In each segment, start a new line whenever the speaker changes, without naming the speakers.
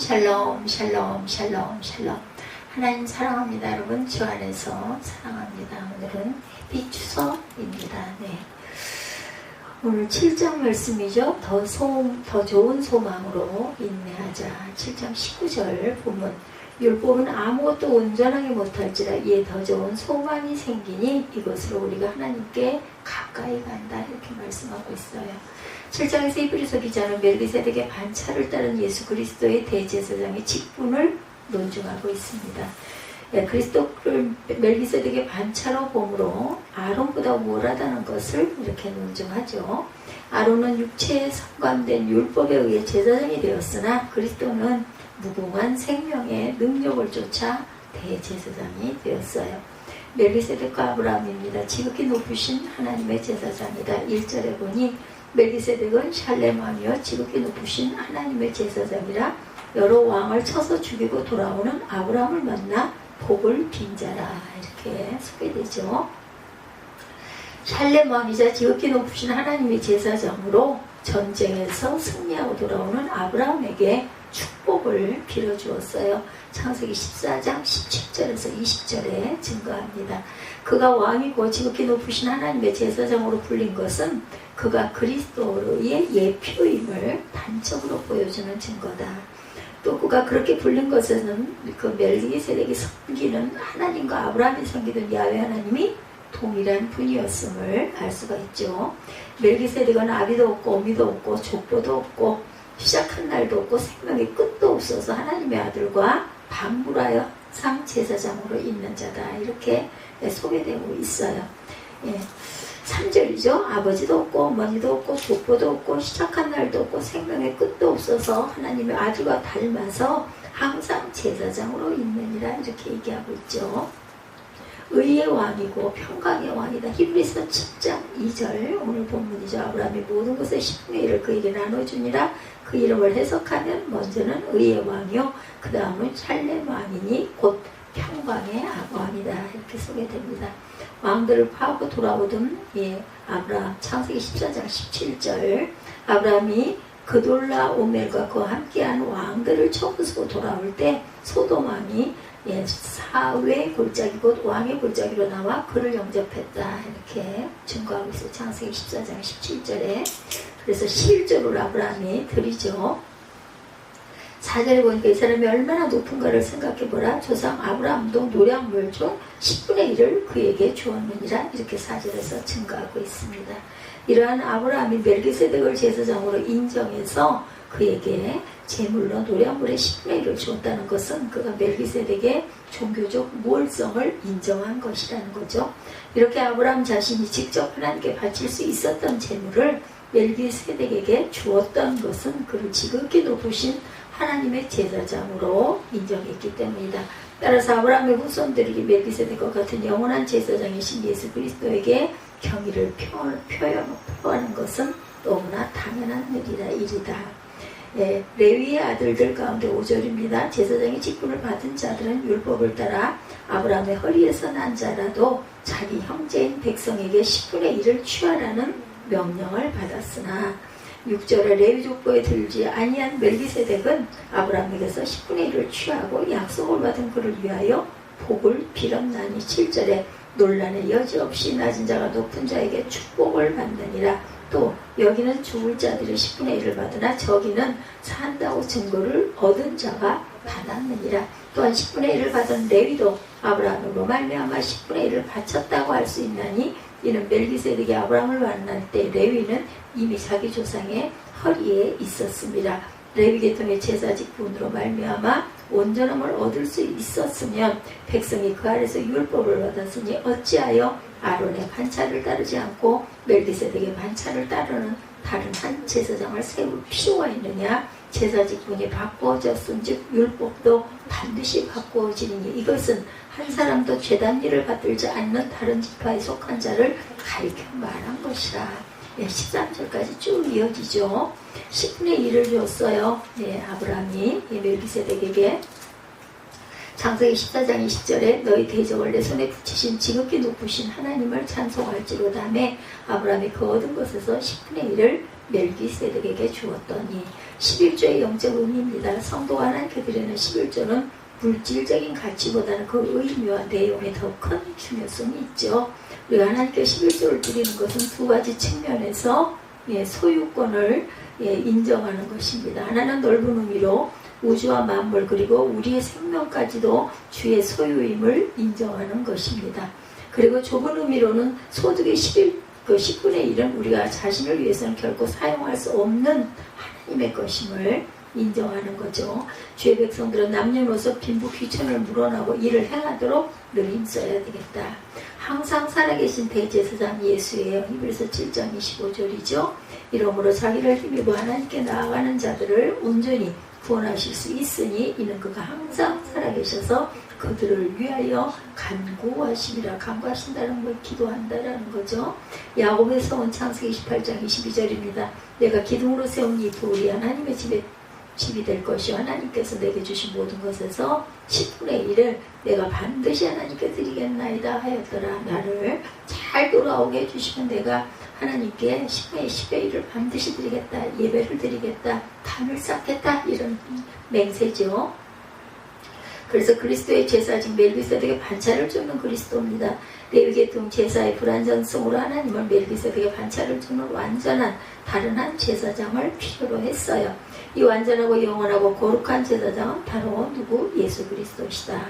샬롬 샬롬 샬롬 샬롬. 하나님 사랑합니다. 여러분 주 안에서 사랑합니다. 오늘은 햇빛 추석입니다. 네. 오늘 7장 말씀이죠. 더 좋은 소망으로 인내하자. 7장 19절 본문. 율법은 아무것도 온전하게 못할지라 이에 더 좋은 소망이 생기니 이것으로 우리가 하나님께 가까이 간다. 이렇게 말씀하고 있어요. 7장에서 히브리서 기자는 멜기세덱의 반차를 따른 예수 그리스도의 대제사장의 직분을 논증하고 있습니다. 그리스도를 멜기세덱의 반차로 봄으로 아론보다 우월하다는 것을 이렇게 논증하죠. 아론은 육체에 성감된 율법에 의해 제사장이 되었으나 그리스도는 무궁한 생명의 능력을 쫓아 대제사장이 되었어요. 멜기세덱과 아브라함입니다. 지극히 높으신 하나님의 제사장이다. 1절에 보니 멜기세덱은 샬렘 왕이요 지극히 높으신 하나님의 제사장이라 여러 왕을 쳐서 죽이고 돌아오는 아브라함을 만나 복을 빈 자라. 이렇게 소개되죠. 샬렘 왕이자 지극히 높으신 하나님의 제사장으로 전쟁에서 승리하고 돌아오는 아브라함에게 축복을 빌어주었어요. 창세기 14장 17절에서 20절에 증거합니다. 그가 왕이고 지극히 높으신 하나님의 제사장으로 불린 것은 그가 그리스도의 예표임을 단적으로 보여주는 증거다. 또 그가 그렇게 불린 것에는 그 멜기세덱이 섬기는 하나님과 아브라함이 섬기던 야훼 하나님이 동일한 분이었음을 알 수가 있죠. 멜기세덱은 아비도 없고 어미도 없고 족보도 없고 시작한 날도 없고 생명의 끝도 없어서 하나님의 아들과 방불하여 상 제사장으로 있는 자다. 이렇게 소개되고 있어요. 3절이죠. 아버지도 없고 어머니도 없고 족보도 없고 시작한 날도 없고 생명의 끝도 없어서 하나님의 아들과 닮아서 항상 제사장으로 있느니라. 이렇게 얘기하고 있죠. 의의 왕이고 평강의 왕이다. 히브리서 7장 2절 오늘 본문이죠. 아브라함이 모든 것의 10분의 1을 그에게 나눠주니라. 그 이름을 해석하면 먼저는 의의 왕이요 그 다음은 샬렘 왕이니 곧 평강의 왕이다. 이렇게 소개됩니다. 왕들을 파고 돌아오던 아브라함. 창세기 14장 17절 아브라함이 그돌라 오멜과 그와 함께한 왕들을 쳐부수고 돌아올 때 소돔 왕이 사회의 골짜기 곧 왕의 골짜기로 나와 그를 영접했다. 이렇게 증거하고 있어요. 창세기 14장 17절에. 그래서 실제로 아브라함이 드리죠. 4절에 보니까 이 사람이 얼마나 높은가를 생각해보라. 조상 아브라함도 노량물 중 10분의 1을 그에게 주었느니라. 이렇게 4절에서 증거하고 있습니다. 이러한 아브라함이 멜기세덱을 제사장으로 인정해서 그에게 제물로 노량물의 10분의 1을 주었다는 것은 그가 멜기세덱의 종교적 우월성을 인정한 것이라는 거죠. 이렇게 아브라함 자신이 직접 하나님께 바칠 수 있었던 제물을 멜기세덱에게 주었던 것은 그를 지극히 높으신 하나님의 제사장으로 인정했기 때문이다. 따라서 아브라함의 후손들이 멜기세덱과 같은 영원한 제사장이신 예수 그리스도에게 경의를 표하는 것은 너무나 당연한 일이다. 레위의 아들들 가운데 5절입니다. 제사장의 직분을 받은 자들은 율법을 따라 아브라함의 허리에서 난 자라도 자기 형제인 백성에게 10분의 1을 취하라는 명령을 받았으나 6절에 레위 족보에 들지 아니한 멜기세덱은 아브라함에게서 10분의 1을 취하고 약속을 받은 그를 위하여 복을 빌었나니 7절에 논란의 여지 없이 낮은 자가 높은 자에게 축복을 받느니라. 또 여기는 죽을 자들이 10분의 1을 받으나 저기는 산다고 증거를 얻은 자가 받았느니라. 또한 10분의 1을 받은 레위도 아브라함으로 말미암아 10분의 1을 바쳤다고 할 수 있나니 이는 멜기세덱이 아브라함을 만날 때 레위는 이미 자기 조상의 허리에 있었습니다. 레위 계통의 제사 직분으로 말미암아 온전함을 얻을 수 있었으면 백성이 그 아래서 율법을 받았으니 어찌하여 아론의 반차를 따르지 않고 멜기세덱의 반차를 따르는 다른 한 제사장을 세울 필요가 있느냐. 제사 직분이 바꾸어졌은즉 율법도 반드시 바꾸어지니 이것은 한 사람도 제단일을 받들지 않는 다른 지파에 속한 자를 가리켜 말한 것이라. 13절까지 쭉 이어지죠. 10분의 1을 줬어요. 아브라함이 멜기세덱에게. 창세기 14장 20절에 너희 대적을 내 손에 붙이신 지극히 높으신 하나님을 찬송할지로다며 아브라함이 그 얻은 것에서 10분의 1을 멜기세덱에게 주었더니 11조의 영적 의미입니다. 성도가 하나님께 드리는 11조는 물질적인 가치보다는 그 의미와 내용에 더 큰 중요성이 있죠. 우리가 하나님께 11조를 드리는 것은 두 가지 측면에서 소유권을 인정하는 것입니다. 하나는 넓은 의미로 우주와 만물 그리고 우리의 생명까지도 주의 소유임을 인정하는 것입니다. 그리고 좁은 의미로는 소득의 10분의 1은 우리가 자신을 위해서는 결코 사용할 수 없는 하나님의 것임을 인정하는 거죠. 주의 백성들은 남녀노소 빈부 귀천을 물어나고 이를 행하도록 늘 힘써야 되겠다. 항상 살아계신 대제사장 예수예요. 히브리서 7장 25절이죠. 이러므로 자기를 힘입어 하나님께 나아가는 자들을 온전히 구원하실 수 있으니 이는 그가 항상 살아계셔서 그들을 위하여 간구하심이라. 간구하신다는 걸 기도한다라는 거죠. 야곱에서 온 창세기 28장 22절입니다. 내가 기둥으로 세운 이 돌이 하나님의 집이 될 것이요 하나님께서 내게 주신 모든 것에서 10분의 1을 내가 반드시 하나님께 드리겠나이다 하였더라. 나를 잘 돌아오게 해주시면 내가 하나님께 10분의 1을 반드시 드리겠다. 예배를 드리겠다. 담을 쌓겠다. 이런 맹세죠. 그래서 그리스도의 제사직 멜기세덱의 반차를 주는 그리스도입니다. 레위계통 제사의 불완전성으로 하나님은 멜기세덱의 반차를 주는 완전한 다른 한 제사장을 필요로 했어요. 이 완전하고 영원하고 거룩한 제사장은 바로 누구? 예수 그리스도시다.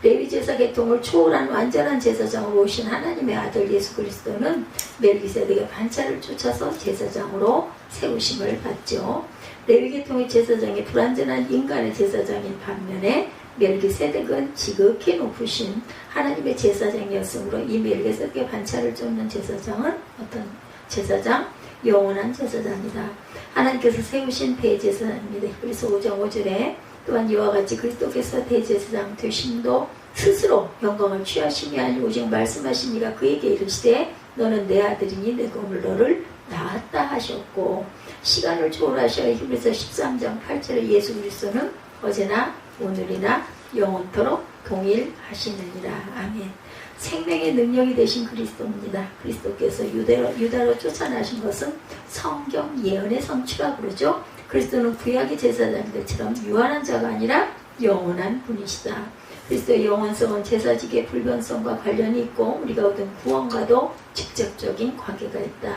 레위 제사 계통을 초월한 완전한 제사장으로 오신 하나님의 아들 예수 그리스도는 멜기세덱의 반차를 쫓아서 제사장으로 세우심을 받죠. 레위 계통의 제사장이 불완전한 인간의 제사장인 반면에 멜기세덱은 지극히 높으신 하나님의 제사장이었으므로 이 멜기세덱의 반차를 쫓는 제사장은 어떤 제사장? 영원한 제사장이다. 하나님께서 세우신 대제사장입니다. 그래서 5장 5절에 또한 이와 같이 그리스도께서 대제사장 되심도 스스로 영광을 취하심이 아니고 오직 말씀하신 이가 그에게 이르시되 너는 내 아들이니 내가 오늘 너를 낳았다 하셨고 시간을 초월하셔 히브리서 13장 8절에 예수 그리스도는 어제나 오늘이나 영원토록 동일하시느니라. 아멘. 생명의 능력이 되신 그리스도입니다. 그리스도께서 유다로 쫓아나신 것은 성경 예언의 성취라 그러죠. 그리스도는 구약의 제사장들처럼 유한한 자가 아니라 영원한 분이시다. 그리스도의 영원성은 제사직의 불변성과 관련이 있고 우리가 얻은 구원과도 직접적인 관계가 있다.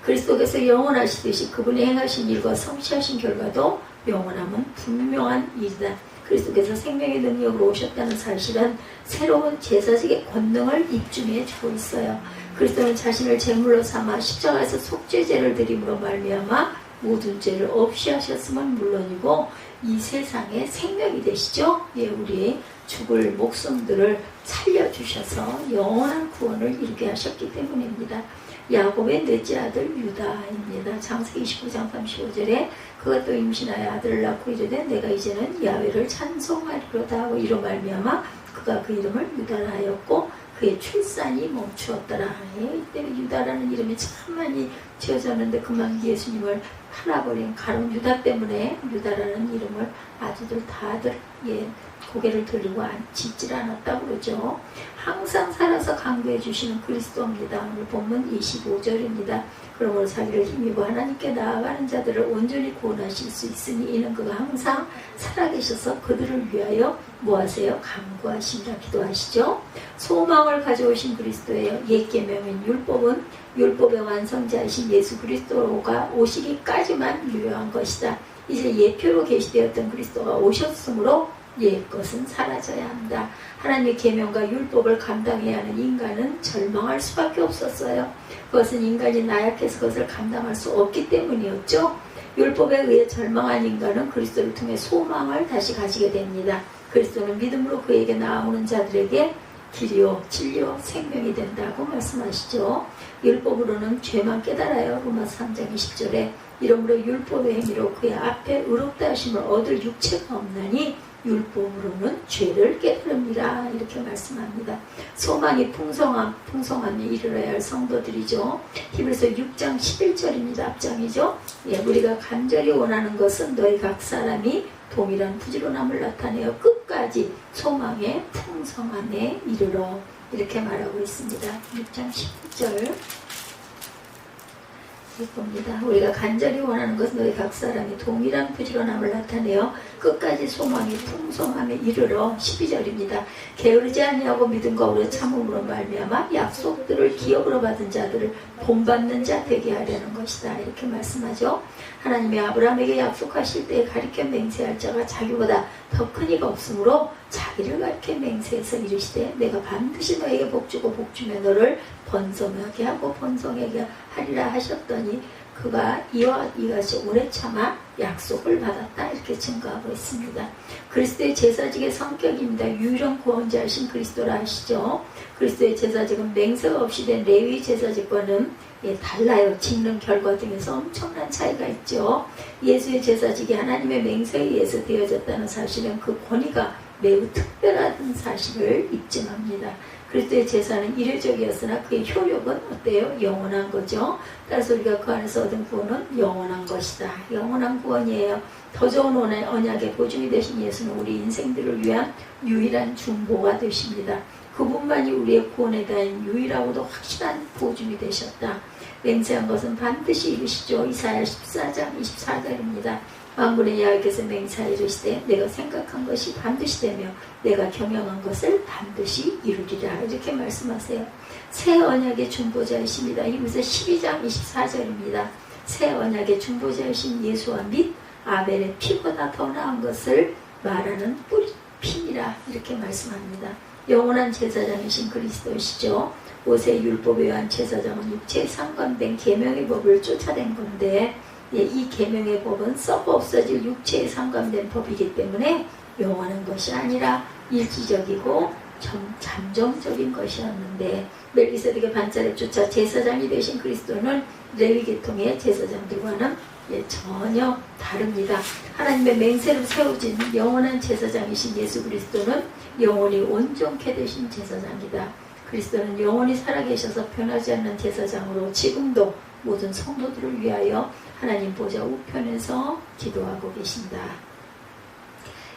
그리스도께서 영원하시듯이 그분이 행하신 일과 성취하신 결과도 영원함은 분명한 일이다. 그리스도께서 생명의 능력으로 오셨다는 사실은 새로운 제사직의 권능을 입증해 주고 있어요. 그리스도는 자신을 제물로 삼아 십자가에서 속죄제를 드림으로 말미암아 모든 죄를 없이 하셨음은 물론이고 이 세상에 생명이 되시죠. 우리의 죽을 목숨들을 살려주셔서 영원한 구원을 이루게 하셨기 때문입니다. 야곱의 넷째 아들 유다입니다. 창세기 29장 35절에 그가 또 임신하여 아들을 낳고 이르되 내가 이제는 야훼를 찬송하리로다 하고 이로 말미암아 그가 그 이름을 유다라 하였고 그의 출산이 멈추었더라. 이때 유다라는 이름이 참 많이 지어졌는데 그만 예수님을 팔아버린 가룟 유다 때문에 유다라는 이름을 아주들 다들 고개를 돌리고 짓질 않았다고 그러죠. 항상 살아서 강구해 주시는 그리스도입니다. 오늘 본문 25절입니다. 그러므로 자기를 힘입어 하나님께 나아가는 자들을 온전히 구원하실 수 있으니 이는 그가 항상 살아계셔서 그들을 위하여 뭐하세요? 간구하시니라 기도하시죠. 소망을 가져오신 그리스도예요. 옛 계명인 율법은 율법의 완성자이신 예수 그리스도가 오시기까지만 유효한 것이다. 이제 예표로 계시되었던 그리스도가 오셨으므로 옛것은 사라져야 한다. 하나님의 계명과 율법을 감당해야 하는 인간은 절망할 수밖에 없었어요. 그것은 인간이 나약해서 그것을 감당할 수 없기 때문이었죠. 율법에 의해 절망한 인간은 그리스도를 통해 소망을 다시 가지게 됩니다. 그리스도는 믿음으로 그에게 나아오는 자들에게 길이요 진리요 생명이 된다고 말씀하시죠. 율법으로는 죄만 깨달아요. 로마서 3장 20절에 이러므로 율법의 행위로 그의 앞에 의롭다 하심을 얻을 육체가 없나니 율법으로는 죄를 깨달음이라 이렇게 말씀합니다. 소망이 풍성함에 이르러야 할 성도들이죠. 히브리서 6장 11절입니다. 앞장이죠. 우리가 간절히 원하는 것은 너희 각 사람이 동일한 부지런함을 나타내어 끝까지 소망의 풍성함에 이르러 이렇게 말하고 있습니다. 6장 11절 겁니다. 우리가 간절히 원하는 것은 너희 각 사람이 동일한 부지런함을 나타내어 끝까지 소망이 풍성함에 이르러 12절입니다. 게으르지 아니하고 믿음과 오래 참음으로 말미암아 약속들을 기업으로 받은 자들을 본받는 자 되게 하려는 것이다. 이렇게 말씀하죠. 하나님이 아브라함에게 약속하실 때에 가리켜 맹세할 자가 자기보다 더 큰 이가 없으므로 자기를 가리켜 맹세해서 이르시되 내가 반드시 너에게 복주고 복주며 너를 번성하게 하고 번성하게 하리라 하셨더니 그가 이와 이같이 오래 참아 약속을 받았다. 이렇게 증거하고 있습니다. 그리스도의 제사직의 성격입니다. 유일한 구원자이신 그리스도라 하시죠. 그리스도의 제사직은 맹세가 없이 된 레위 제사직과는 달라요. 짓는 결과 등에서 엄청난 차이가 있죠. 예수의 제사직이 하나님의 맹세에 의해서 되어졌다는 사실은 그 권위가 매우 특별한 사실을 입증합니다. 그리스도의 제사는 이례적이었으나 그의 효력은 어때요? 영원한 거죠. 따라서 우리가 그 안에서 얻은 구원은 영원한 것이다. 영원한 구원이에요. 더 좋은 언약의 보증이 되신 예수는 우리 인생들을 위한 유일한 중보가 되십니다. 그분만이 우리의 구원에 대한 유일하고도 확실한 보증이 되셨다. 맹세한 것은 반드시 이루시죠. 이사야 14장 24절입니다. 만군의 여호와께서 맹세하여 이르시되 내가 생각한 것이 반드시 되며 내가 경영한 것을 반드시 이루리라. 이렇게 말씀하세요. 새 언약의 중보자이십니다. 이곳에 12장 24절입니다. 새 언약의 중보자이신 예수와 및 아벨의 피보다 더 나은 것을 말하는 뿌리 피니라. 이렇게 말씀합니다. 영원한 제사장이신 그리스도시죠. 모세의 율법에 의한 제사장은 육체에 상관된 계명의 법을 쫓아낸 건데 이 계명의 법은 썩어 없어질 육체에 상관된 법이기 때문에 영원한 것이 아니라 일시적이고 잠정적인 것이었는데 멜기세덱의 반차를 쫓아 제사장이 되신 그리스도는 레위 계통의 제사장들과는 전혀 다릅니다. 하나님의 맹세를 세우진 영원한 제사장이신 예수 그리스도는 영원히 온전케 되신 제사장이다. 그리스도는 영원히 살아계셔서 변하지 않는 제사장으로 지금도 모든 성도들을 위하여 하나님 보좌 우편에서 기도하고 계신다.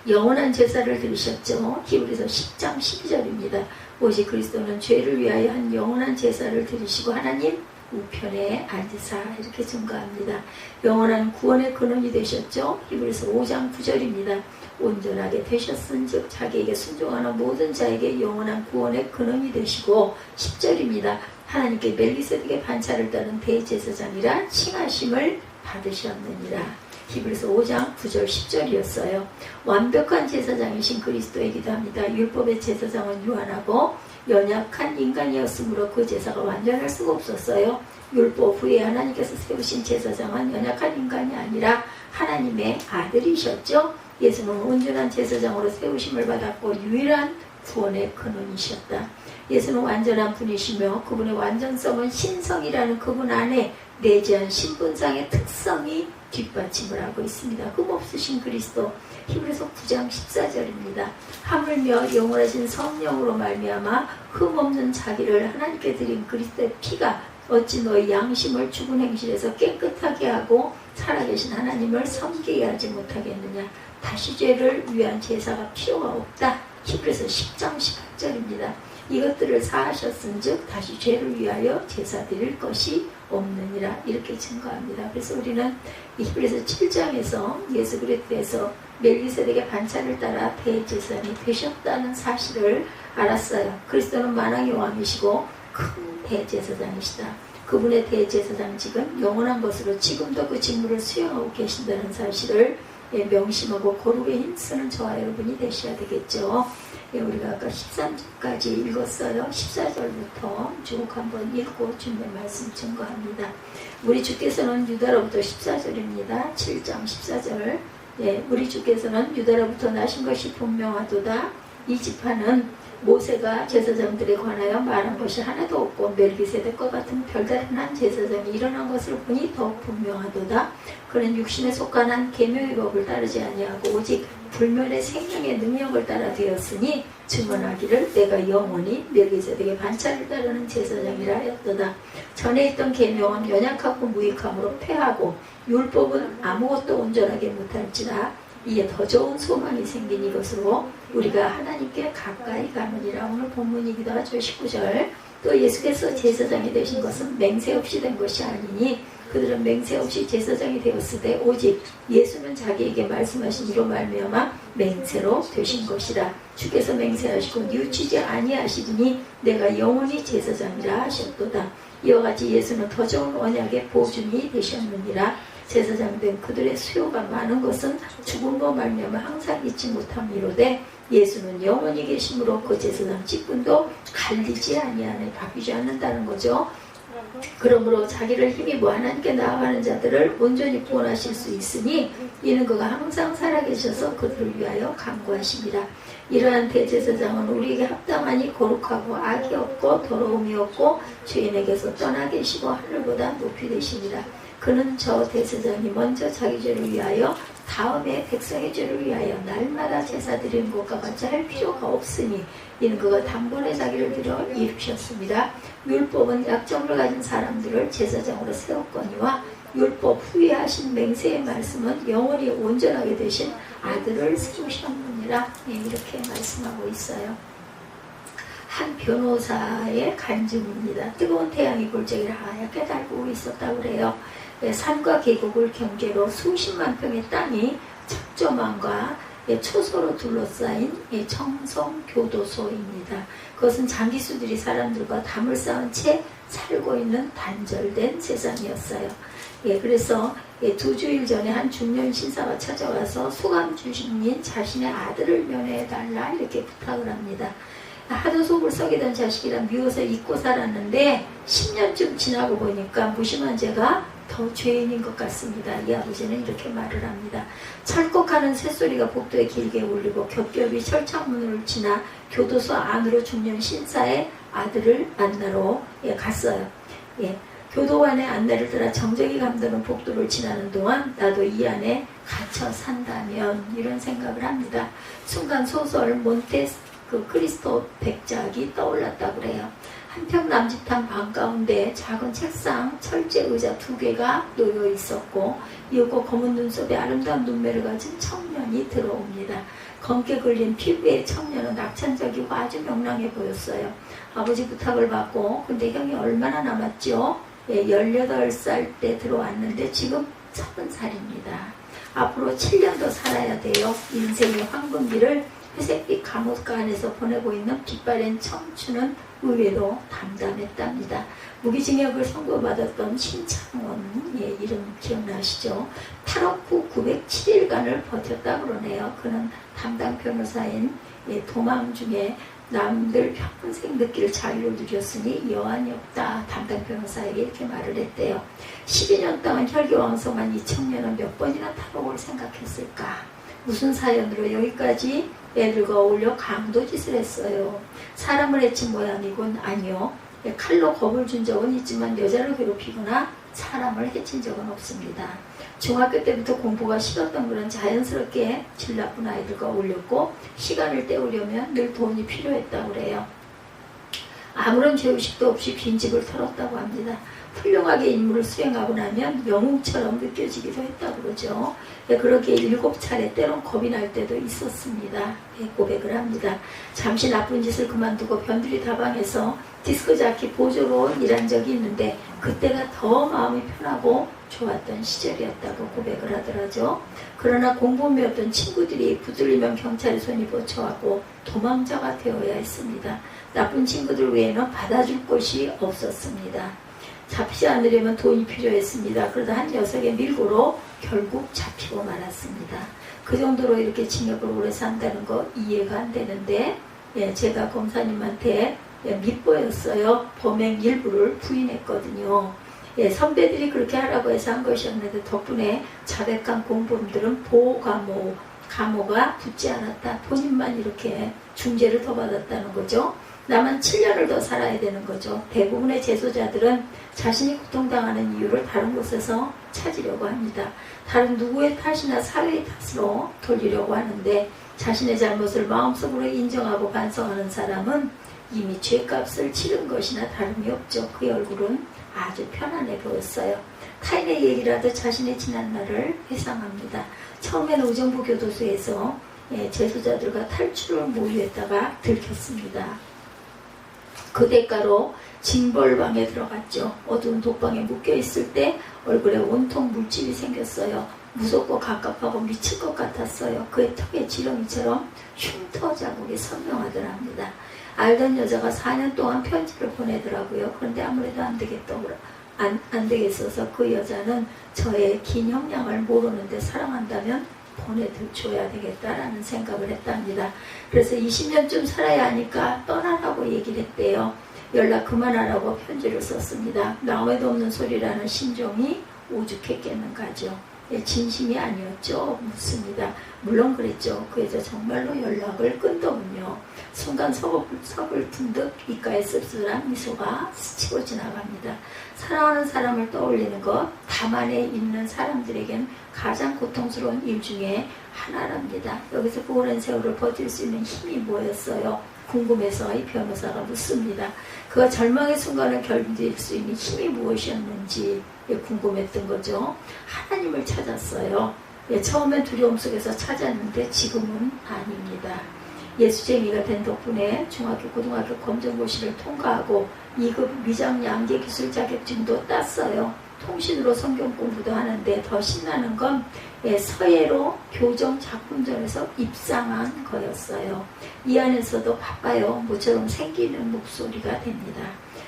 영원한 제사를 드리셨죠. 히브리서 10장 12절입니다. 오직 그리스도는 죄를 위하여 한 영원한 제사를 드리시고 하나님 우편에 앉으사. 이렇게 증거합니다. 영원한 구원의 근원이 되셨죠. 히브리서 5장 9절입니다. 온전하게 되셨은즉 자기에게 순종하는 모든 자에게 영원한 구원의 근원이 되시고 10절입니다. 하나님께 멜기세덱의 반차를 따른 대제사장이라 칭하심을 받으셨느니라. 히브리서 5장 9절 10절이었어요. 완벽한 제사장이신 그리스도이기도 합니다. 율법의 제사장은 유한하고 연약한 인간이었으므로 그 제사가 완전할 수가 없었어요. 율법 후에 하나님께서 세우신 제사장은 연약한 인간이 아니라 하나님의 아들이셨죠. 예수는 온전한 제사장으로 세우심을 받았고 유일한 구원의 근원이셨다. 예수는 완전한 분이시며 그분의 완전성은 신성이라는 그분 안에 내재한 신분상의 특성이 뒷받침을 하고 있습니다. 흠없으신 그리스도. 히브리서 9장 14절입니다. 하물며 영원하신 성령으로 말미암아 흠없는 자기를 하나님께 드린 그리스도의 피가 어찌 너의 양심을 죽은 행실에서 깨끗하게 하고 살아계신 하나님을 섬기게 하지 못하겠느냐. 다시 죄를 위한 제사가 필요가 없다. 히브리서 10장 18절입니다. 이것들을 사하셨은즉 다시 죄를 위하여 제사 드릴 것이 없느니라. 이렇게 증거합니다. 그래서 우리는 히브리서 7장에서 예수 그리스도에서 멜기세덱의 반차를 따라 대제사장이 되셨다는 사실을 알았어요. 그리스도는 만왕의 왕이시고 큰 대제사장이시다. 그분의 대제사장직은 영원한 것으로 지금도 그 직무를 수행하고 계신다는 사실을 명심하고 거룩에 힘쓰는 저와 여러분이 되셔야 되겠죠. 우리가 아까 13절까지 읽었어요. 14절부터 쭉 한번 읽고 주님의 말씀 증거합니다. 우리 주께서는 유다로부터 14절입니다. 7장 14절. 우리 주께서는 유다로부터 나신 것이 분명하도다. 이 지파는 모세가 제사장들에 관하여 말한 것이 하나도 없고 멜기세덱과 같은 별다른 한 제사장이 일어난 것을 보니 더욱 분명하도다. 그는 육신에 속한 한 계명의 법을 따르지 아니하고 오직 불멸의 생명의 능력을 따라 되었으니 증언하기를 내가 영원히 멜기세덱의 반차를 따르는 제사장이라 하였도다. 전에 있던 계명은 연약하고 무익함으로 패하고 율법은 아무것도 온전하게 못할지라. 이에 더 좋은 소망이 생긴 이것으로 우리가 하나님께 가까이 가느니라. 오늘 본문이기도 하죠. 19절. 또 예수께서 제사장이 되신 것은 맹세 없이 된 것이 아니니 그들은 맹세 없이 제사장이 되었으되 오직 예수는 자기에게 말씀하신 이로 말미암아 맹세로 되신 것이라. 주께서 맹세하시고 뉘우치지 아니하시리니 내가 영원히 제사장이라 하셨도다. 이와 같이 예수는 더 좋은 언약의 보증이 되셨느니라. 제사장 된 그들의 수요가 많은 것은 죽음으로 말미암아 항상 잊지 못함이로되 예수는 영원히 계심으로 그 제사장 직분도 갈리지 아니하네, 바뀌지 않는다는 거죠. 그러므로 자기를 힘입어 하나님께 나아가는 자들을 온전히 구원하실 수 있으니 이는 그가 항상 살아계셔서 그들을 위하여 간구하십니다. 이러한 대제사장은 우리에게 합당하니 거룩하고 악이 없고 더러움이 없고 죄인에게서 떠나 계시고 하늘보다 높이 되시니라. 그는 저 대제사장이 먼저 자기 죄를 위하여 다음에 백성의 죄를 위하여 날마다 제사 드리는 것과 같이 할 필요가 없으니 이는 그가 단번에 자기를 들여 이루셨습니다. 율법은 약점을 가진 사람들을 제사장으로 세웠거니와 율법 후에 하신 맹세의 말씀은 영원히 온전하게 되신 아들을 세우셨느니라. 이렇게 말씀하고 있어요. 한 변호사의 간증입니다. 뜨거운 태양이 골짜기를 하얗게 달구고 있었다고 그래요. 산과 계곡을 경계로 수십만 평의 땅이 척조망과 초소로 둘러싸인 청성교도소입니다. 그것은 장기수들이 사람들과 담을 쌓은 채 살고 있는 단절된 세상이었어요. 그래서 2주일 전에 한 중년 신사가 찾아와서 소감 중인 자신의 아들을 면회해달라 이렇게 부탁을 합니다. 하도 속을 썩이던 자식이라 미워서 잊고 살았는데 10년쯤 지나고 보니까 무심한 제가 더 죄인인 것 같습니다. 이 아버지는 이렇게 말을 합니다. 찰컥하는 새소리가 복도에 길게 울리고 겹겹이 철창문을 지나 교도소 안으로 중년 신사의 아들을 만나러 갔어요. 교도관의 안내를 따라 정적이 감도는 복도를 지나는 동안 나도 이 안에 갇혀 산다면 이런 생각을 합니다. 순간 소설 크리스토 백작이 떠올랐다고 그래요. 한평 남짓한 방 가운데 작은 책상, 철제 의자 2개가 놓여 있었고 이윽고 검은 눈썹에 아름다운 눈매를 가진 청년이 들어옵니다. 검게 걸린 피부의 청년은 낙천적이고 아주 명랑해 보였어요. 아버지 부탁을 받고 근데 형이 얼마나 남았죠? 18살 때 들어왔는데 지금 30살입니다. 앞으로 7년 더 살아야 돼요. 인생의 황금기를 회색빛 감옥 안에서 보내고 있는 빛바랜 청춘은 의외로 담담했답니다. 무기징역을 선고받았던 신창원 이름 기억나시죠? 탈옥 후 907일간을 버텼다고 그러네요. 그는 담당 변호사인 도망 중에 남들 평생 느낄 자유를 누렸으니 여한이 없다. 담당 변호사에게 이렇게 말을 했대요. 12년 동안 혈기왕성한 이 청년은 몇 번이나 탈옥을 생각했을까? 무슨 사연으로 여기까지 애들과 어울려 강도짓을 했어요. 사람을 해친 모양이군. 아니요. 칼로 겁을 준 적은 있지만 여자를 괴롭히거나 사람을 해친 적은 없습니다. 중학교 때부터 공부가 싫었던 그런 자연스럽게 질 나쁜 아이들과 어울렸고 시간을 때우려면 늘 돈이 필요했다고 그래요. 아무런 죄의식도 없이 빈집을 털었다고 합니다. 훌륭하게 임무를 수행하고 나면 영웅처럼 느껴지기도 했다고 그러죠. 그렇게 7차례 때론 겁이 날 때도 있었습니다. 고백을 합니다. 잠시 나쁜 짓을 그만두고 변두리 다방에서 디스크자키 보조로 일한 적이 있는데 그때가 더 마음이 편하고 좋았던 시절이었다고 고백을 하더라죠. 그러나 공범이었던 친구들이 붙들리면 경찰에 손이 뻗쳐가고 도망자가 되어야 했습니다. 나쁜 친구들 외에는 받아줄 곳이 없었습니다. 잡히지 않으려면 돈이 필요했습니다. 그러다 한 녀석의 밀고로 결국 잡히고 말았습니다. 그 정도로 이렇게 징역을 오래 산다는 거 이해가 안 되는데 제가 검사님한테 밉보였어요. 범행 일부를 부인했거든요. 선배들이 그렇게 하라고 해서 한 것이었는데 덕분에 자백한 공범들은 감호가 붙지 않았다. 본인만 이렇게 중죄를 더 받았다는 거죠. 나만 7년을 더 살아야 되는 거죠. 대부분의 재소자들은 자신이 고통당하는 이유를 다른 곳에서 찾으려고 합니다. 다른 누구의 탓이나 사회의 탓으로 돌리려고 하는데 자신의 잘못을 마음속으로 인정하고 반성하는 사람은 이미 죄값을 치른 것이나 다름이 없죠. 그의 얼굴은 아주 편안해 보였어요. 타인의 얘기라도 자신의 지난날을 회상합니다. 처음에는 의정부 교도소에서 재소자들과 탈출을 모의했다가 들켰습니다. 그 대가로 징벌방에 들어갔죠. 어두운 독방에 묶여있을 때 얼굴에 온통 물집이 생겼어요. 무섭고 갑갑하고 미칠 것 같았어요. 그의 턱에 지렁이처럼 흉터 자국이 선명하더랍니다. 알던 여자가 4년 동안 편지를 보내더라고요. 그런데 아무래도 안 되겠어서 그 여자는 저의 긴 형량을 모르는데 사랑한다면 보내줘야 되겠다라는 생각을 했답니다. 그래서 20년쯤 살아야 하니까 떠나라고 얘기를 했대요. 연락 그만하라고 편지를 썼습니다. 마음에도 없는 소리라는 심정이 오죽했겠는가죠. 진심이 아니었죠. 묻습니다. 물론 그랬죠. 그 여자 정말로 연락을 끊더군요. 순간 서글픈 듯 입가에 씁쓸한 미소가 스치고 지나갑니다. 사랑하는 사람을 떠올리는 것, 담안에 있는 사람들에겐 가장 고통스러운 일 중에 하나랍니다. 여기서 그 오랜 세월을 버틸 수 있는 힘이 뭐였어요? 궁금해서 이 변호사가 묻습니다. 그가 절망의 순간을 견딜 수 있는 힘이 무엇이었는지 궁금했던 거죠. 하나님을 찾았어요. 처음엔 두려움 속에서 찾았는데 지금은 아닙니다. 예수쟁이가 된 덕분에 중학교, 고등학교 검정고시를 통과하고 2급 미장 양계 기술 자격증도 땄어요. 통신으로 성경 공부도 하는데 더 신나는 건 서예로 교정 작품전에서 입상한 거였어요. 이 안에서도 바빠요. 모처럼 생기는 목소리가 됩니다.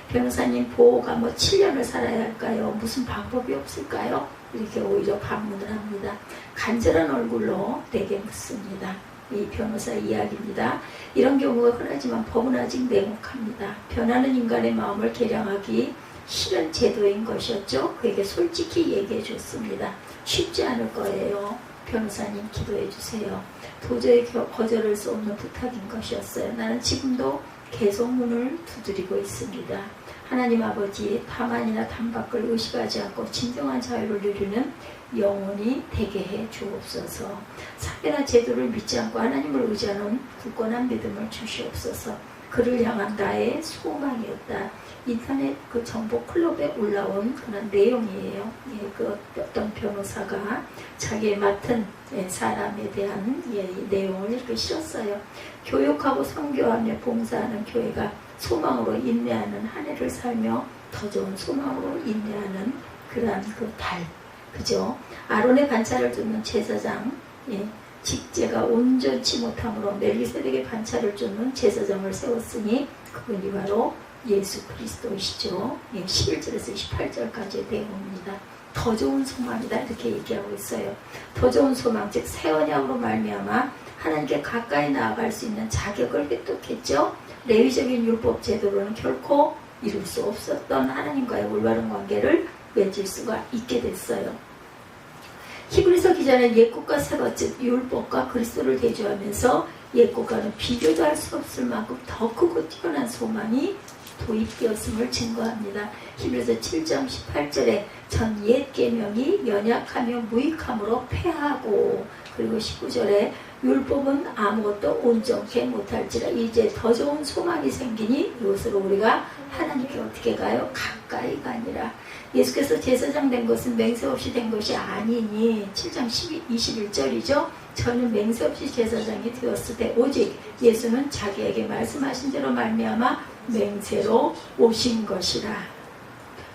변호사님 보호가 7년을 살아야 할까요? 무슨 방법이 없을까요? 이렇게 오히려 반문을 합니다. 간절한 얼굴로 내게 묻습니다. 이 변호사 이야기입니다. 이런 경우가 흔하지만 법은 아직 냉혹합니다. 변하는 인간의 마음을 개량하기 싫은 제도인 것이었죠. 그에게 솔직히 얘기해 줬습니다. 쉽지 않을 거예요. 변호사님 기도해 주세요. 도저히 거절할 수 없는 부탁인 것이었어요. 나는 지금도 계속 문을 두드리고 있습니다. 하나님 아버지, 다만이나 단박을 의식하지 않고 진정한 자유를 누리는 영혼이 되게 해 주옵소서. 사회나 제도를 믿지 않고 하나님을 의지하는 굳건한 믿음을 주시옵소서. 그를 향한 나의 소망이었다. 인터넷 그 정보 클럽에 올라온 그런 내용이에요. 그 어떤 변호사가 자기의 맡은 사람에 대한 내용을 이렇게 실었어요. 교육하고 선교하며 봉사하는 교회가 소망으로 인내하는 한 해를 살며 더 좋은 소망으로 인내하는 그러한 그 달, 그죠? 아론의 반차를 쫓는 제사장, 직제가 온전치 못함으로 멜기세덱의 반차를 쫓는 제사장을 세웠으니 그분이 바로 예수 그리스도이시죠. 11절에서 28절까지의 내용입니다. 더 좋은 소망이다 이렇게 얘기하고 있어요. 더 좋은 소망, 즉 새 언약으로 말미암아 하나님께 가까이 나아갈 수 있는 자격을 획득했죠. 레위적인 율법 제도로는 결코 이룰 수 없었던 하나님과의 올바른 관계를 맺을 수가 있게 됐어요. 히브리서 기자는 옛것과 새것, 즉 율법과 그리스도를 대조하면서 옛것과는 비교도 할 수 없을 만큼 더 크고 뛰어난 소망이 도입되었음을 증거합니다. 히브리서 7장 18절에 전 옛 계명이 연약하며 무익함으로 패하고, 그리고 19절에 율법은 아무것도 온전케 못할지라 이제 더 좋은 소망이 생기니 이것으로 우리가 하나님께 어떻게 가요? 가까이 가니라. 예수께서 제사장 된 것은 맹세 없이 된 것이 아니니 7장 21절이죠. 저는 맹세 없이 제사장이 되었을 때 오직 예수는 자기에게 말씀하신 대로 말미암아 맹세로 오신 것이라.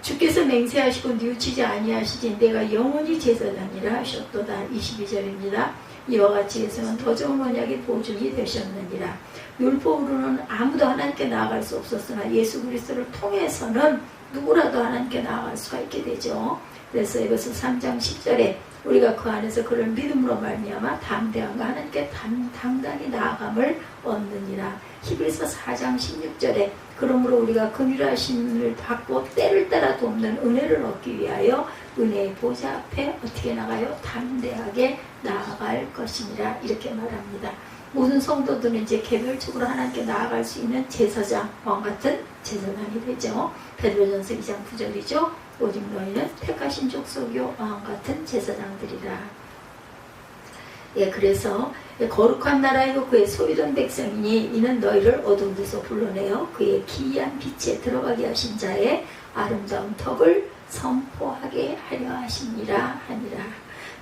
주께서 맹세하시고 뉘우치지 아니하시지 내가 영원히 제사장이라 하셨도다. 22절입니다. 이와 같이 예수는 더 좋은 언약의 보증이 되셨느니라. 율법으로는 아무도 하나님께 나아갈 수 없었으나 예수 그리스도를 통해서는 누구라도 하나님께 나아갈 수가 있게 되죠. 그래서 이것은 3장 10절에 우리가 그 안에서 그를 믿음으로 말미암아 담대함과 하나님께 당당히 나아감을 얻느니라. 히브리서 4장 16절에 그러므로 우리가 긍휼하심을 받고 때를 따라 돕는 은혜를 얻기 위하여 은혜의 보좌 앞에 어떻게 나가요? 담대하게 나아갈 것이니라 이렇게 말합니다. 모든 성도들은 이제 개별적으로 하나님께 나아갈 수 있는 제사장, 왕 같은 제사장이 되죠. 베드로전서 2장 9절이죠. 오직 너희는 택하신 족속이요 왕 같은 제사장들이라. 그래서 거룩한 나라이고 그의 소유된 백성이니 이는 너희를 어두운 데서 불러내어 그의 기이한 빛에 들어가게 하신 자의 아름다운 덕을 선포하게 하려 하시니라 하니라.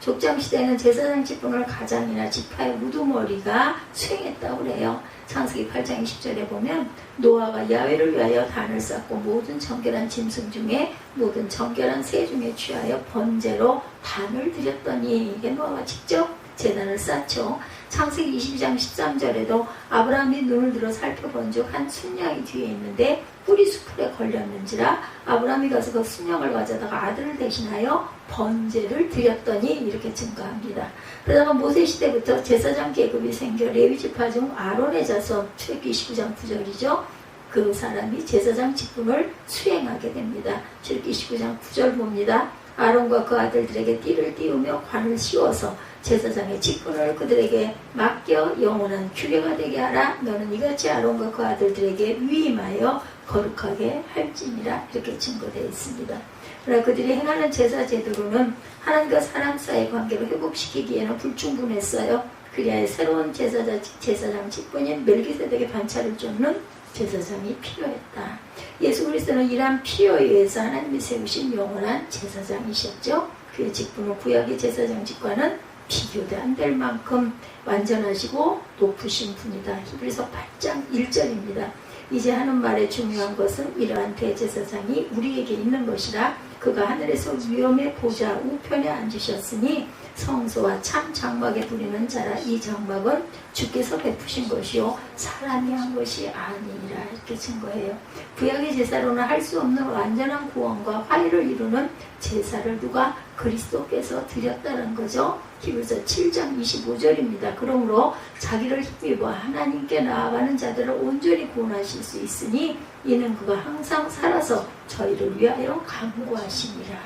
족장시대에는 제사장 직분을 가장이나 지파의 우두머리가 수행했다고 그래요. 창세기 8장 20절에 보면 노아가 야훼를 위하여 단을 쌓고 모든 정결한 짐승 중에 모든 정결한 새 중에 취하여 번제로 단을 드렸더니, 이게 노아가 직접 제단을 쌓죠. 창세기 22장 13절에도 아브라함이 눈을 들어 살펴본즉 한 순양이 뒤에 있는데 뿔이 수풀에 걸렸는지라 아브라함이 가서 그 순양을 가져다가 아들을 대신하여 번제를 드렸더니, 이렇게 증거합니다. 그러다가 모세 시대부터 제사장 계급이 생겨 레위 지파 중 아론의 자손, 출애굽기 29장 9절이죠. 그 사람이 제사장 직분을 수행하게 됩니다. 출애굽기 29장 9절 봅니다. 아론과 그 아들들에게 띠를 띄우며 관을 씌워서 제사장의 직분을 그들에게 맡겨 영원한 규례가 되게 하라. 너는 이같이 아론과 그 아들들에게 위임하여 거룩하게 할지니라. 이렇게 증거되어 있습니다. 그러나 그들이 행하는 제사 제도로는 하나님과 사람 사이의 관계를 회복시키기에는 불충분했어요. 그리하여 새로운 제사장 직분인 멜기세덱의 반차를 쫓는 제사장이 필요했다. 예수 그리스도는 이러한 필요에 의해서 하나님이 세우신 영원한 제사장이셨죠. 그의 직분은 구약의 제사장 직과는 비교도 안 될 만큼 완전하시고 높으신 분이다. 히브리서 8장 1절입니다. 이제 하는 말의 중요한 것은 이러한 대제사장이 우리에게 있는 것이라. 그가 하늘에서 위엄의 보좌 우편에 앉으셨으니 성소와 참 장막에 부리는 자라. 이 장막은 주께서 베푸신 것이요 사람이 한 것이 아니니라. 이렇게 증거해요. 구약의 제사로는 할 수 없는 완전한 구원과 화해를 이루는 제사를 누가? 그리스도께서 드렸다는 거죠. 히브리서 7장 25절입니다. 그러므로 자기를 힘입어 하나님께 나아가는 자들을 온전히 구원하실 수 있으니 이는 그가 항상 살아서 저희를 위하여 간구하시니라.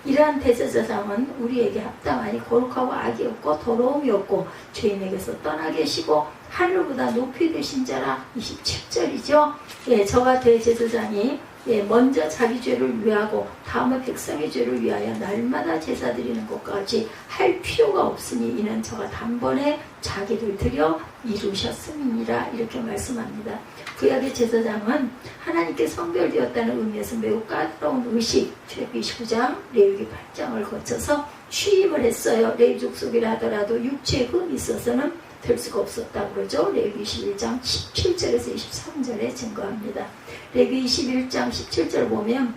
이러한 대제사장은 우리에게 합당하니 거룩하고 악이 없고 더러움이 없고 죄인에게서 떠나 계시고 하늘보다 높이 되신 자라. 27절이죠. 예, 저가 대제사장이 먼저 자기 죄를 위하고 다음에 백성의 죄를 위하여 날마다 제사 드리는 것까지 할 필요가 없으니 이는 저가 단번에 자기를 드려 이루셨음이니라. 이렇게 말씀합니다. 구약의 제사장은 하나님께 성별되었다는 의미에서 매우 까다로운 의식, 출애굽기 29장, 레위기 8장을 거쳐서 취임을 했어요. 레위 족속이라 하더라도 육체의 흠이 있어서는 될 수가 없었다고 그러죠. 레위기 21장 17절에서 23절에 증거합니다. 레위기 21장 17절 보면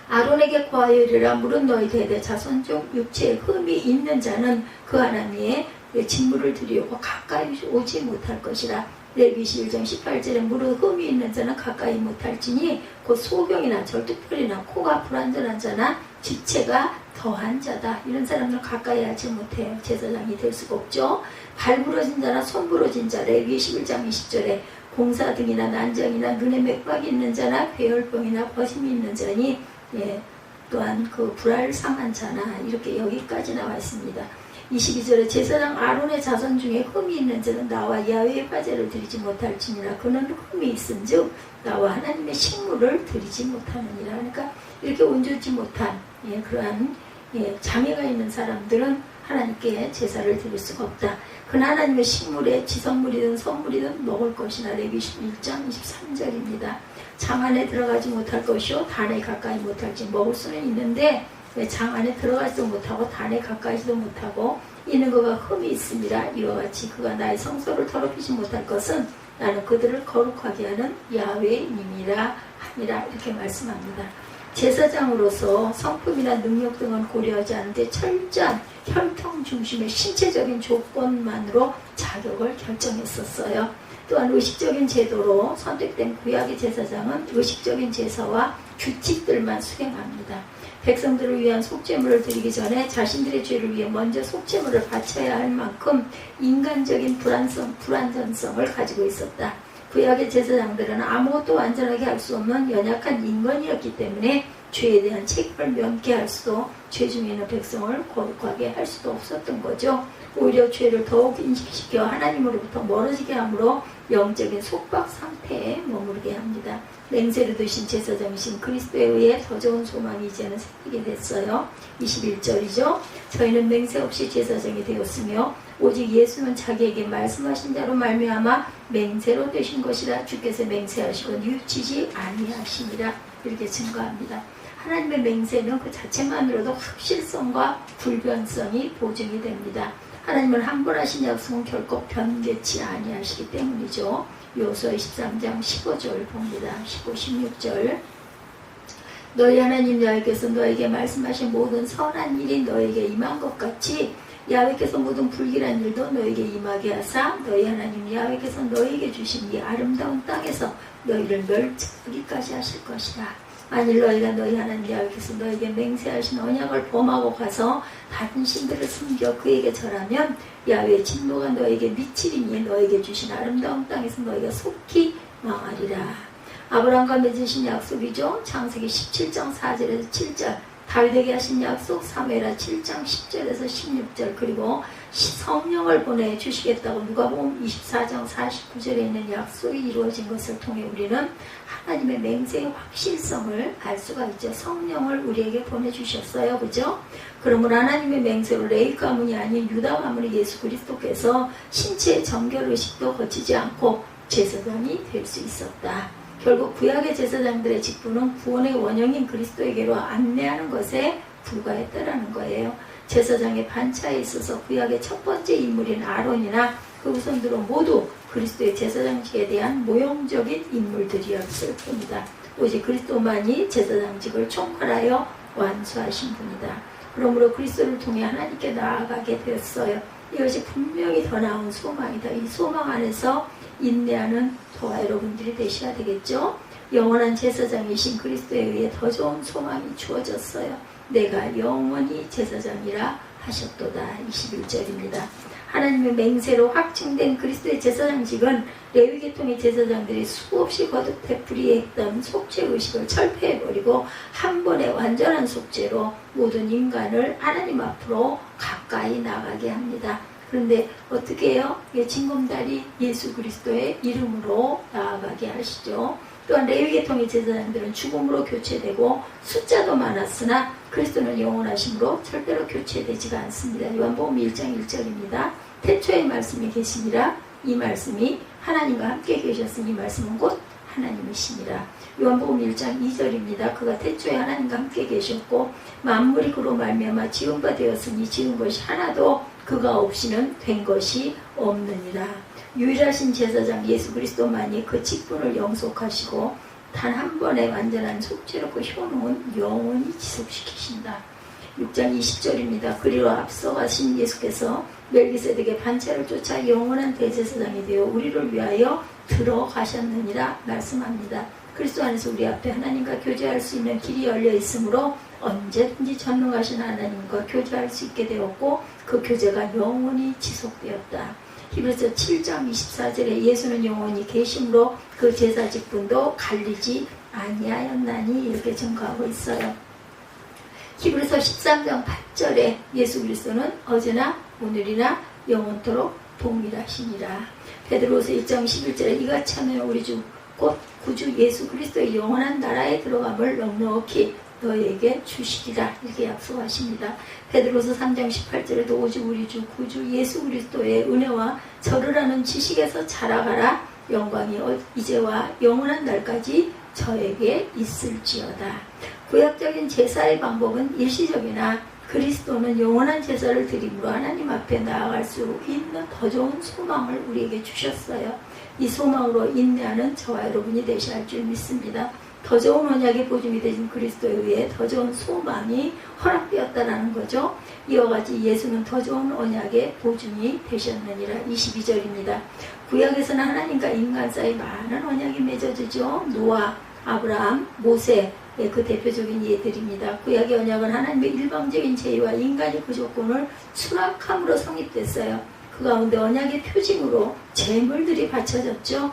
아론에게 고하여 이르라. 물은 너희 대대 자손 중 육체에 흠이 있는 자는 그 하나님의 직무를 드리고 가까이 오지 못할 것이라. 레위기 21장 18절에 물은 흠이 있는 자는 가까이 못할지니 곧 소경이나 절뚝벌이나 코가 불완전한 자나 지체가 더한 자다. 이런 사람들 가까이 하지 못해요. 제사장이 될 수가 없죠. 발 부러진 자나 손 부러진 자, 레위기 11장 20절에 공사 등이나 난장이나 눈에 맥박이 있는 자나 괴혈병이나 버심이 있는 자니, 또한 그 불알상한 자나, 이렇게 여기까지 나와 있습니다. 22절에 제사장 아론의 자손 중에 흠이 있는 자는 나와 야훼의 화제를 드리지 못할지니라. 그는 흠이 있은즉 나와 하나님의 식물을 드리지 못하느니라. 그러니까 이렇게 온전치 못한 그러한 장애가 있는 사람들은 하나님께 제사를 드릴 수가 없다. 그러나 하나님의 식물에 지성물이든 선물이든 먹을 것이나. 레위기 11장 23절입니다. 장 안에 들어가지 못할 것이요 단에 가까이 못할지. 먹을 수는 있는데 장 안에 들어가지도 못하고 단에 가까이지도 못하고 이는 그가 흠이 있음이라. 이와 같이 그가 나의 성소를 더럽히지 못할 것은 나는 그들을 거룩하게 하는 야훼님이라 하니라. 이렇게 말씀합니다. 제사장으로서 성품이나 능력 등은 고려하지 않는데 철저한 혈통 중심의 신체적인 조건만으로 자격을 결정했었어요. 또한 의식적인 제도로 선택된 구약의 제사장은 의식적인 제사와 규칙들만 수행합니다. 백성들을 위한 속죄물을 드리기 전에 자신들의 죄를 위해 먼저 속죄물을 바쳐야 할 만큼 인간적인 불완전성을 가지고 있었다. 구약의 제사장들은 아무것도 완전하게 할 수 없는 연약한 인간이었기 때문에 죄에 대한 책임을 면케할 수도, 죄 중에 있는 백성을 거룩하게 할 수도 없었던 거죠. 오히려 죄를 더욱 인식시켜 하나님으로부터 멀어지게 함으로 영적인 속박 상태에 머무르게 합니다. 맹세를 드신 제사장이신 그리스도에 의해 더 좋은 소망이 이제는 생기게 됐어요. 21절이죠. 저희는 맹세 없이 제사장이 되었으며 오직 예수는 자기에게 말씀하신 자로 말미암아 맹세로 되신 것이라. 주께서 맹세하시고 뉘우치지 아니하시니라. 이렇게 증거합니다. 하나님의 맹세는 그 자체만으로도 확실성과 불변성이 보증이 됩니다. 하나님은 한 번 하신 약속은 결코 변개치 아니하시기 때문이죠. 요수아 23장 15절 봅니다. 15, 16절 너희 하나님 야훼께서 너에게 말씀하신 모든 선한 일이 너에게 임한 것 같이 야훼께서 모든 불길한 일도 너에게 임하게 하사 너희 하나님 야훼께서 너에게 주신 이 아름다운 땅에서 너희를 멸절하기까지 하실 것이다. 만일 너희가 너희 하나님 야훼께서 너에게 맹세하신 언약을 범하고 가서 다른 신들을 숨겨 그에게 절하면 야훼의 진노가 너에게 미치리니 너에게 주신 아름다운 땅에서 너희가 속히 망하리라. 아브라함과 맺으신 약속이죠. 창세기 17장 4절에서 7절 다윗에게 하신 약속 사무엘하 7장 10절에서 16절 그리고 성령을 보내주시겠다고 누가복음 24장 49절에 있는 약속이 이루어진 것을 통해 우리는 하나님의 맹세의 확실성을 알 수가 있죠. 성령을 우리에게 보내주셨어요. 그죠? 그러므로 하나님의 맹세로 레위 가문이 아닌 유다 가문의 예수 그리스도께서 신체의 정결의식도 거치지 않고 제사장이 될 수 있었다. 결국 구약의 제사장들의 직분은 구원의 원형인 그리스도에게로 안내하는 것에 불과했다라는 거예요. 제사장의 반차에 있어서 구약의 첫 번째 인물인 아론이나 그 후손들은 모두 그리스도의 제사장직에 대한 모형적인 인물들이었을 뿐이다. 오직 그리스도만이 제사장직을 총괄하여 완수하신 분이다. 그러므로 그리스도를 통해 하나님께 나아가게 되었어요. 이것이 분명히 더 나은 소망이다. 이 소망 안에서 인내하는 저와 여러분들이 되셔야 되겠죠. 영원한 제사장이신 그리스도에 의해 더 좋은 소망이 주어졌어요. 내가 영원히 제사장이라 하셨도다. 21절입니다. 하나님의 맹세로 확증된 그리스도의 제사장직은 레위계통의 제사장들이 수없이 거듭 되풀이했던 속죄의식을 철폐해버리고 한 번의 완전한 속죄로 모든 인간을 하나님 앞으로 가까이 나가게 합니다. 그런데 어떻게 해요? 징검다리 예수 그리스도의 이름으로 나아가게 하시죠. 또한 레위계통의 제사장들은 죽음으로 교체되고 숫자도 많았으나 그리스도는 영원하심으로 절대로 교체되지가 않습니다. 요한복음 1장 1절입니다. 태초에 말씀이 계시니라 이 말씀이 하나님과 함께 계셨으니 이 말씀은 곧 하나님이시니라. 요한복음 1장 2절입니다. 그가 태초에 하나님과 함께 계셨고 만물이 그로 말미암아 지은 바 되었으니 지은 것이 하나도 그가 없이는 된 것이 없느니라. 유일하신 제사장 예수 그리스도만이 그 직분을 영속하시고 단 한 번의 완전한 속죄로 그 효능은 영원히 지속시키신다. 6장 20절입니다. 그리로 앞서가신 예수께서 멜기세덱의 반차를 쫓아 영원한 대제사장이 되어 우리를 위하여 들어가셨느니라 말씀합니다. 그리스도 안에서 우리 앞에 하나님과 교제할 수 있는 길이 열려 있으므로 언제든지 전능하신 하나님과 교제할 수 있게 되었고 그 교제가 영원히 지속되었다. 히브리서 7장 24절에 예수는 영원히 계심으로 그 제사 직분도 갈리지 아니하였나니 이렇게 증거하고 있어요. 히브리서 13장 8절에 예수 그리스도는 어제나 오늘이나 영원토록 동일하시니라. 베드로서 1장 11절에 이같이 하면 우리 주 곧 구주 예수 그리스도의 영원한 나라에 들어감을 넉넉히 너에게 주시리라 이렇게 약속하십니다. 베드로서 3장 18절에도 오직 우리 주 구주 예수 그리스도의 은혜와 저를 아는 지식에서 자라가라. 영광이 이제와 영원한 날까지 저에게 있을지어다. 구약적인 제사의 방법은 일시적이나 그리스도는 영원한 제사를 드림으로 하나님 앞에 나아갈 수 있는 더 좋은 소망을 우리에게 주셨어요. 이 소망으로 인내하는 저와 여러분이 되셔야 할 줄 믿습니다. 더 좋은 언약의 보증이 되신 그리스도에 의해 더 좋은 소망이 허락되었다는 거죠. 이와 같이 예수는 더 좋은 언약의 보증이 되셨느니라. 22절입니다. 구약에서는 하나님과 인간 사이 많은 언약이 맺어지죠. 노아, 아브라함, 모세 그 대표적인 예들입니다. 구약의 언약은 하나님의 일방적인 제의와 인간의 그 조건을 수락함으로 성립됐어요. 그 가운데 언약의 표징으로 제물들이 바쳐졌죠.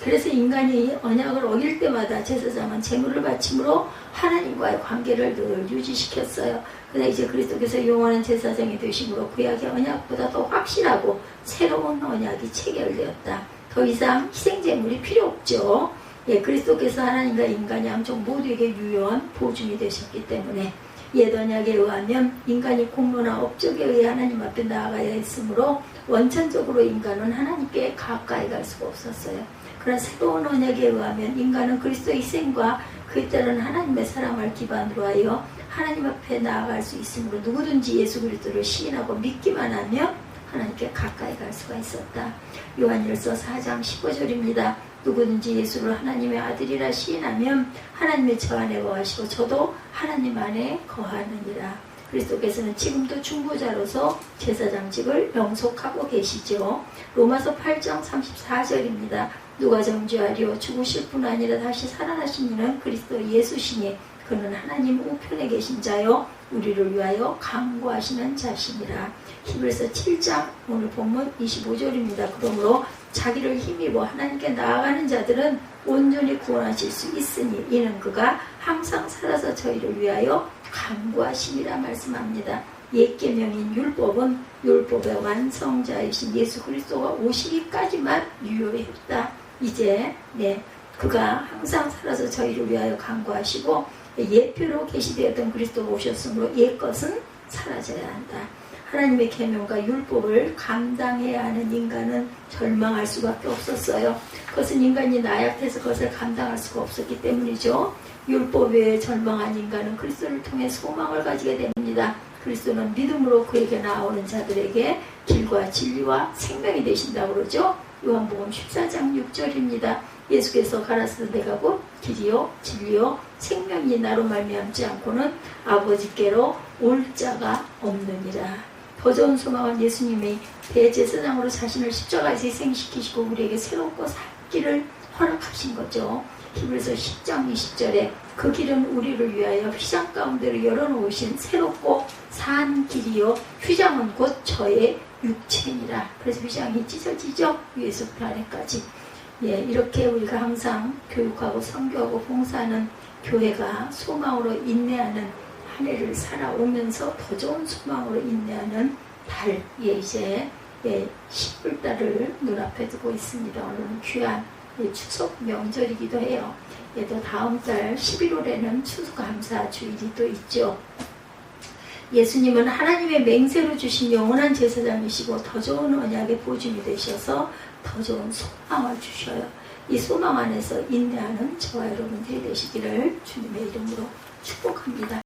그래서 인간이 언약을 어길 때마다 제사장은 제물을 바침으로 하나님과의 관계를 늘 유지시켰어요. 그러나 이제 그리스도께서 영원한 제사장이 되심으로 구약의 언약보다 더 확실하고 새로운 언약이 체결되었다. 더 이상 희생제물이 필요 없죠. 그리스도께서 하나님과 인간이 양쪽 모두에게 유효한 보증이 되셨기 때문에 옛 언약에 의하면 인간이 공로나 업적에 의해 하나님 앞에 나아가야 했으므로 원천적으로 인간은 하나님께 가까이 갈 수가 없었어요. 그러나 새로운 언약에 의하면 인간은 그리스도의 희생과 그에 따른 하나님의 사랑을 기반으로 하여 하나님 앞에 나아갈 수 있으므로 누구든지 예수 그리스도를 시인하고 믿기만 하면 하나님께 가까이 갈 수가 있었다. 요한일서 4장 15절입니다. 누구든지 예수를 하나님의 아들이라 시인하면 하나님의 저 안에 거하시고 저도 하나님 안에 거하느니라. 그리스도께서는 지금도 중보자로서 제사장직을 영속하고 계시죠. 로마서 8장 34절입니다. 누가 정죄하리요 죽으실 뿐 아니라 다시 살아나신 이는 그리스도 예수시니 그는 하나님 우편에 계신 자요 우리를 위하여 강구하시는 자시니라. 히브리서 7장 오늘 본문 25절입니다. 그러므로 자기를 힘입어 하나님께 나아가는 자들은 온전히 구원하실 수 있으니 이는 그가 항상 살아서 저희를 위하여 강구하심이라 말씀합니다. 옛 계명인 율법은 율법의 완성자이신 예수 그리스도가 오시기까지만 유효했다. 이제 그가 항상 살아서 저희를 위하여 강구하시고 예표로 계시되었던 그리스도가 오셨으므로 옛것은 사라져야 한다. 하나님의 계명과 율법을 감당해야 하는 인간은 절망할 수밖에 없었어요. 그것은 인간이 나약해서 그것을 감당할 수가 없었기 때문이죠. 율법 외에 절망한 인간은 그리스도를 통해 소망을 가지게 됩니다. 그리스도는 믿음으로 그에게 나오는 자들에게 길과 진리와 생명이 되신다고 그러죠. 요한복음 14장 6절입니다. 예수께서 가라사대 내가 곧 길이요 진리요 생명이 나로 말미암지 않고는 아버지께로 올 자가 없느니라. 더 좋은 소망은 예수님이 대제사장으로 자신을 십자가에서 희생시키시고 우리에게 새롭고 산 길을 허락하신 거죠. 히브리서 10장 20절에 그 길은 우리를 위하여 휘장 가운데로 열어놓으신 새롭고 산 길이요 휘장은 곧 저의 육체니라. 그래서 휘장이 찢어지죠. 위에서부터 아래까지. 이렇게 우리가 항상 교육하고 선교하고 봉사하는 교회가 소망으로 인내하는 한 해를 살아오면서 더 좋은 소망으로 인내하는 달, 이제 10불달을 눈앞에 두고 있습니다. 오늘은 귀한 추석 명절이기도 해요. 또 다음 달 11월에는 추수감사 주일이 또 있죠. 예수님은 하나님의 맹세로 주신 영원한 제사장이시고 더 좋은 언약의 보증이 되셔서 더 좋은 소망을 주셔요. 이 소망 안에서 인내하는 저와 여러분들이 되시기를 주님의 이름으로 축복합니다.